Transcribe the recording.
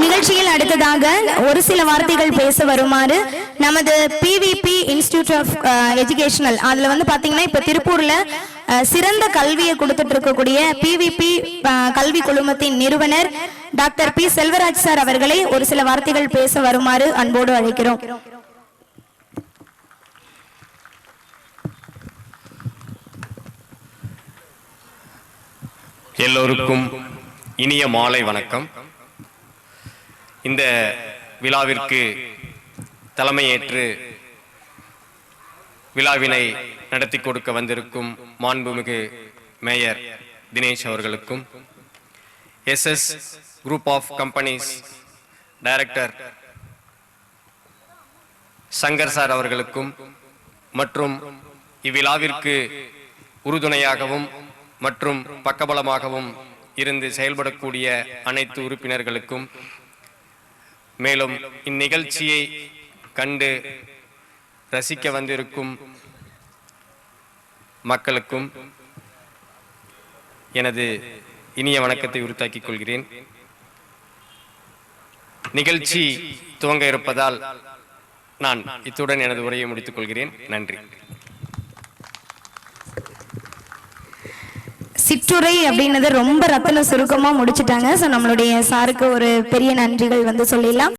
நிகழ்ச்சியில் அடுத்ததாக ஒரு சில வார்த்தைகள் பேச வருமாறு நமது பிவிபி இன்ஸ்டிடியூட் ஆஃப் எஜுகேஷனல் அதுல வந்து பாத்தீங்கன்னா இப்ப திருப்பூர்ல சிறந்த கல்வியை கொடுத்துட்டு இருக்கக்கூடிய பிவிபி கல்வி குழுமத்தின் நிறுவனர் டாக்டர் பி செல்வராஜ் சார் அவர்களை ஒரு சில வார்த்தைகள் பேச வருமாறு அன்போடு அழைக்கிறோம். எல்லோருக்கும் இனிய மாலை வணக்கம். இந்த விழாவிற்கு தலைமையேற்று விழாவினை நடத்தி கொடுக்க வந்திருக்கும் மாண்புமிகு மேயர் தினேஷ் அவர்களுக்கும், SS group of companies director Shankar sir அவர்களுக்கும் மற்றும் இவ்விழாவிற்கு உறுதுணையாகவும் மற்றும் பக்கபலமாகவும் இருந்து செயல்படக்கூடிய அனைத்து உறுப்பினர்களுக்கும், மேலும் இந்நிகழ்ச்சியை கண்டு ரசிக்க வந்திருக்கும் மக்களுக்கும் எனது இனிய வணக்கத்தை உரித்தாக்கிக் கொள்கிறேன். நிகழ்ச்சி துவங்க இருப்பதால் நான் இத்துடன் எனது உரையை முடித்துக் கொள்கிறேன். நன்றி. சிற்றுரை அப்படின்னது ரொம்ப ரத்தின சுருக்கமா முடிச்சுட்டாங்க. ஸோ நம்மளுடைய சாருக்கு ஒரு பெரிய நன்றிகள் வந்து சொல்லிடலாம்.